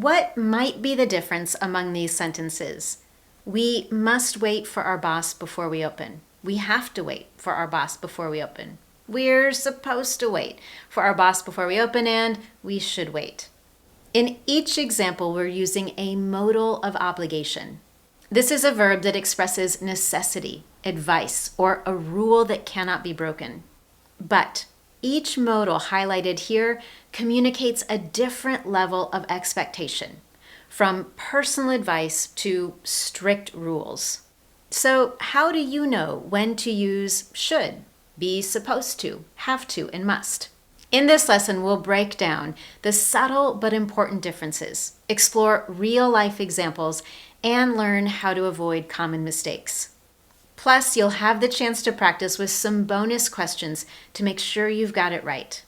What might be the difference among these sentences? We must wait for our boss before we open. We have to wait for our boss before we open. We're supposed to wait for our boss before we open, and we should wait. In each example, we're using a modal of obligation. This is a verb that expresses necessity, advice, or a rule that cannot be broken. But each modal highlighted here communicates a different level of expectation, from personal advice to strict rules. So how do you know when to use should, be supposed to, have to, and must? In this lesson, we'll break down the subtle but important differences, explore real-life examples, and learn how to avoid common mistakes. Plus, you'll have the chance to practice with some bonus questions to make sure you've got it right.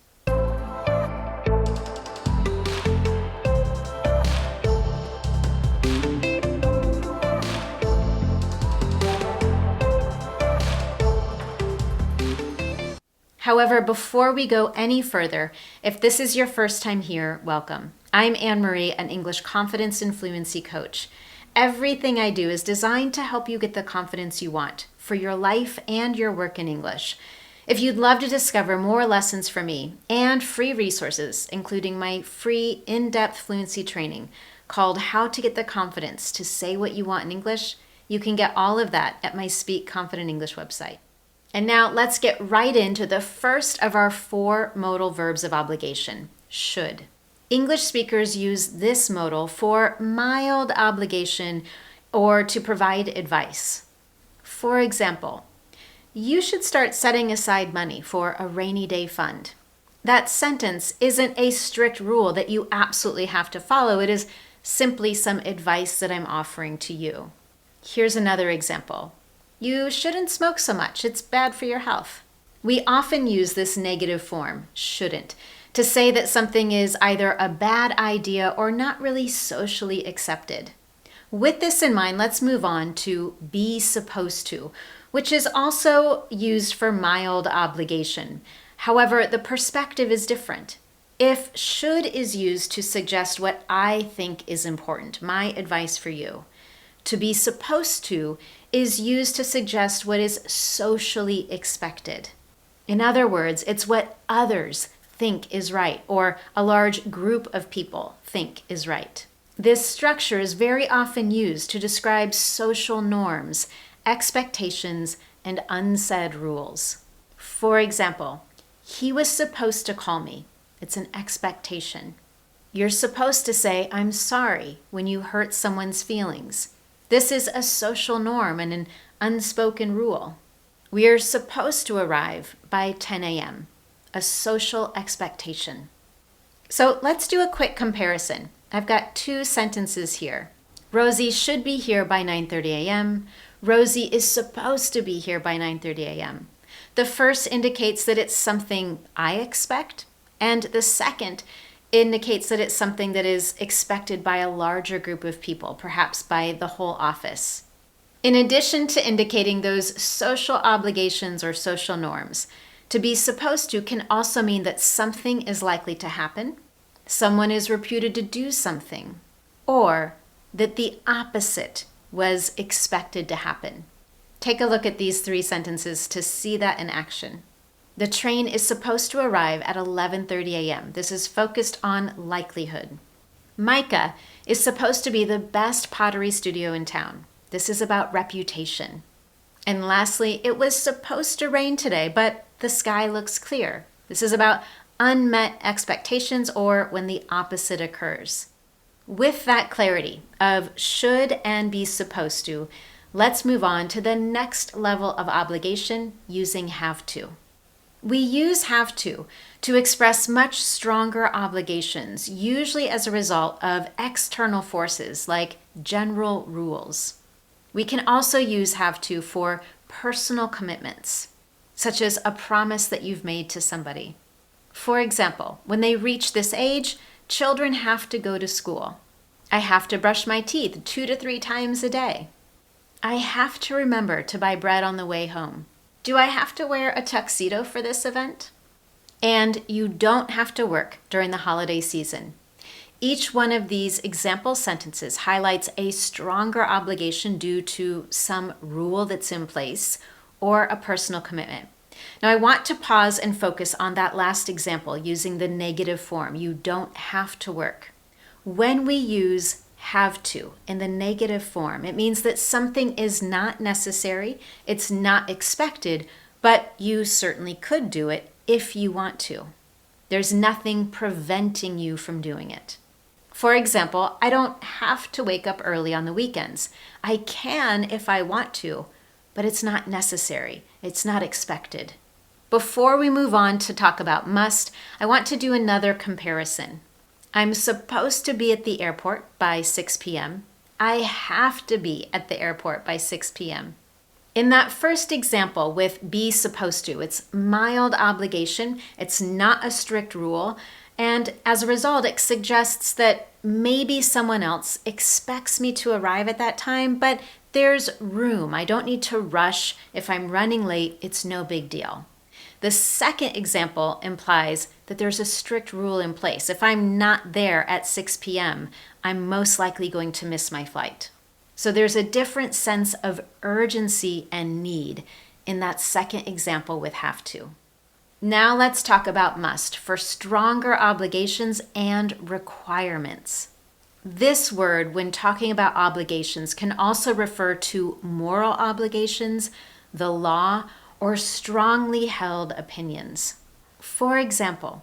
However, before we go any further, if this is your first time here, welcome. I'm Anne-Marie, an English confidence and fluency coach. Everything I do is designed to help you get the confidence you want for your life and your work in English. If you'd love to discover more lessons from me and free resources, including my free in-depth fluency training called How to Get the Confidence to Say What You Want in English, you can get all of that at my Speak Confident English website. And now let's get right into the first of our 4 modal verbs of obligation, should. English speakers use this modal for mild obligation or to provide advice. For example, you should start setting aside money for a rainy day fund. That sentence isn't a strict rule that you absolutely have to follow. It is simply some advice that I'm offering to you. Here's another example. You shouldn't smoke so much. It's bad for your health. We often use this negative form, shouldn't, to say that something is either a bad idea or not really socially accepted. With this in mind, let's move on to be supposed to, which is also used for mild obligation. However, the perspective is different. If should is used to suggest what I think is important, my advice for you, to be supposed to is used to suggest what is socially expected. In other words, it's what others think is right, or a large group of people think is right. This structure is very often used to describe social norms, expectations, and unsaid rules. For example, he was supposed to call me. It's an expectation. You're supposed to say, I'm sorry, when you hurt someone's feelings. This is a social norm and an unspoken rule. We are supposed to arrive by 10 a.m., a social expectation. So let's do a quick comparison. I've got 2 sentences here. Rosie should be here by 9:30 a.m. Rosie is supposed to be here by 9:30 a.m. The first indicates that it's something I expect, and the second indicates that it's something that is expected by a larger group of people, perhaps by the whole office. In addition to indicating those social obligations or social norms, to be supposed to can also mean that something is likely to happen, someone is reputed to do something, or that the opposite was expected to happen. Take a look at these 3 sentences to see that in action. The train is supposed to arrive at 11:30 a.m. This is focused on likelihood. Micah is supposed to be the best pottery studio in town. This is about reputation. And lastly, it was supposed to rain today, but the sky looks clear. This is about unmet expectations or when the opposite occurs. With that clarity of should and be supposed to, let's move on to the next level of obligation using have to. We use have to express much stronger obligations, usually as a result of external forces like general rules. We can also use have to for personal commitments, such as a promise that you've made to somebody. For example, when they reach this age, children have to go to school. I have to brush my teeth 2 to 3 times a day. I have to remember to buy bread on the way home. Do I have to wear a tuxedo for this event? And you don't have to work during the holiday season. Each one of these example sentences highlights a stronger obligation due to some rule that's in place or a personal commitment. Now, I want to pause and focus on that last example using the negative form. You don't have to work. When we use have to in the negative form, it means that something is not necessary, it's not expected, but you certainly could do it if you want to. There's nothing preventing you from doing it. For example, I don't have to wake up early on the weekends. I can if I want to, but it's not necessary. It's not expected. Before we move on to talk about must, I want to do another comparison. I'm supposed to be at the airport by 6 p.m. I have to be at the airport by 6 p.m. In that first example with be supposed to, it's mild obligation. It's not a strict rule. And as a result, it suggests that maybe someone else expects me to arrive at that time, but there's room. I don't need to rush. If I'm running late, it's no big deal. The second example implies that there's a strict rule in place. If I'm not there at 6 p.m., I'm most likely going to miss my flight. So there's a different sense of urgency and need in that second example with have to. Now let's talk about must for stronger obligations and requirements. This word, when talking about obligations, can also refer to moral obligations, the law, or strongly held opinions. For example,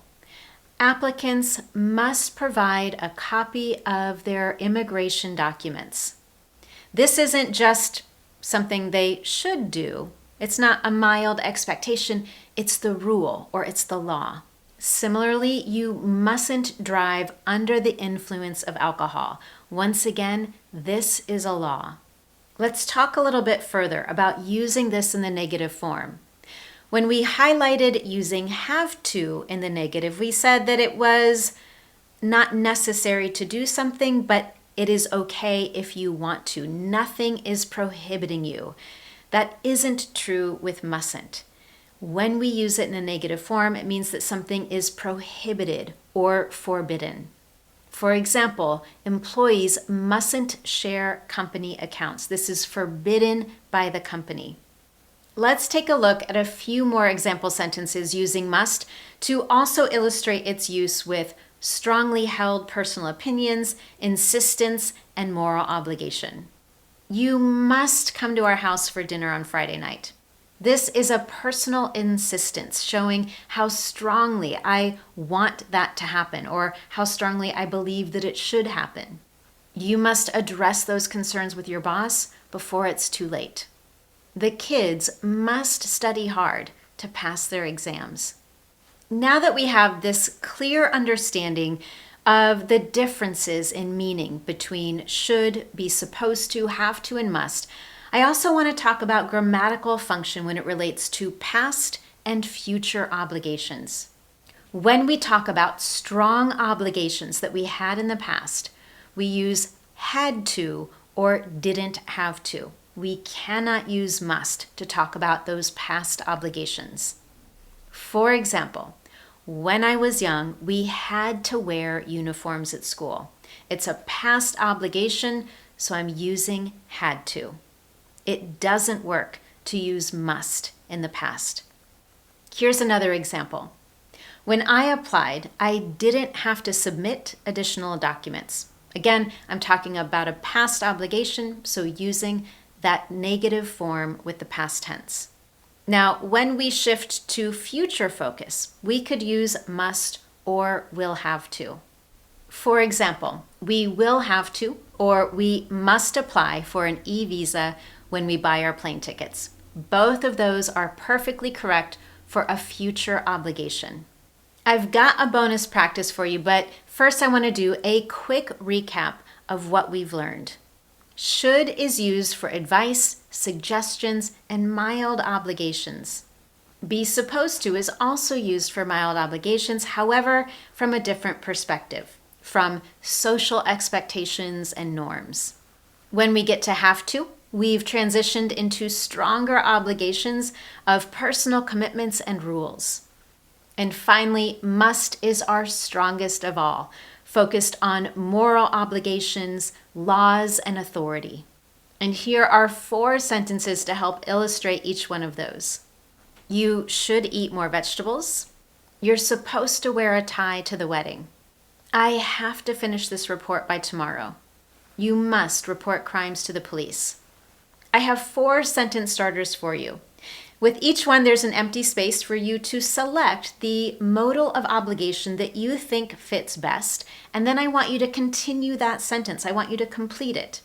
applicants must provide a copy of their immigration documents. This isn't just something they should do. It's not a mild expectation, it's the rule or it's the law. Similarly, you mustn't drive under the influence of alcohol. Once again, this is a law. Let's talk a little bit further about using this in the negative form. When we highlighted using have to in the negative, we said that it was not necessary to do something, but it is okay if you want to. Nothing is prohibiting you. That isn't true with mustn't. When we use it in a negative form, it means that something is prohibited or forbidden. For example, employees mustn't share company accounts. This is forbidden by the company. Let's take a look at a few more example sentences using must to also illustrate its use with strongly held personal opinions, insistence, and moral obligation. You must come to our house for dinner on Friday night. This is a personal insistence showing how strongly I want that to happen or how strongly I believe that it should happen. You must address those concerns with your boss before it's too late. The kids must study hard to pass their exams. Now that we have this clear understanding of the differences in meaning between should, be supposed to, have to, and must, I also want to talk about grammatical function when it relates to past and future obligations. When we talk about strong obligations that we had in the past, we use had to or didn't have to. We cannot use must to talk about those past obligations. For example, when I was young, we had to wear uniforms at school. It's a past obligation, so I'm using had to. It doesn't work to use must in the past. Here's another example. When I applied, I didn't have to submit additional documents. Again, I'm talking about a past obligation, so using that negative form with the past tense. Now, when we shift to future focus, we could use must or will have to. For example, we will have to or we must apply for an e-visa when we buy our plane tickets. Both of those are perfectly correct for a future obligation. I've got a bonus practice for you, but first I want to do a quick recap of what we've learned. Should is used for advice, suggestions, and mild obligations. Be supposed to is also used for mild obligations, however, from a different perspective, from social expectations and norms. When we get to have to, we've transitioned into stronger obligations of personal commitments and rules. And finally, must is our strongest of all focused on moral obligations, laws, and authority. And here are 4 sentences to help illustrate each one of those. You should eat more vegetables. You're supposed to wear a tie to the wedding. I have to finish this report by tomorrow. You must report crimes to the police. I have 4 sentence starters for you. With each one, there's an empty space for you to select the modal of obligation that you think fits best, and then I want you to continue that sentence. I want you to complete it.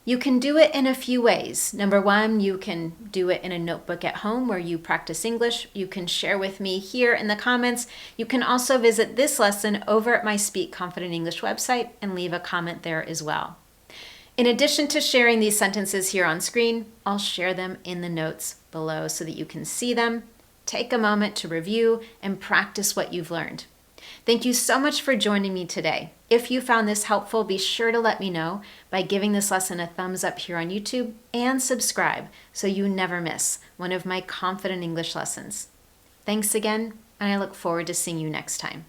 You can do it in a few ways. Number 1, you can do it in a notebook at home where you practice English. You can share with me here in the comments. You can also visit this lesson over at my Speak Confident English website and leave a comment there as well. In addition to sharing these sentences here on screen, I'll share them in the notes below so that you can see them, take a moment to review, and practice what you've learned. Thank you so much for joining me today. If you found this helpful, be sure to let me know by giving this lesson a thumbs up here on YouTube and subscribe so you never miss one of my Confident English lessons. Thanks again, and I look forward to seeing you next time.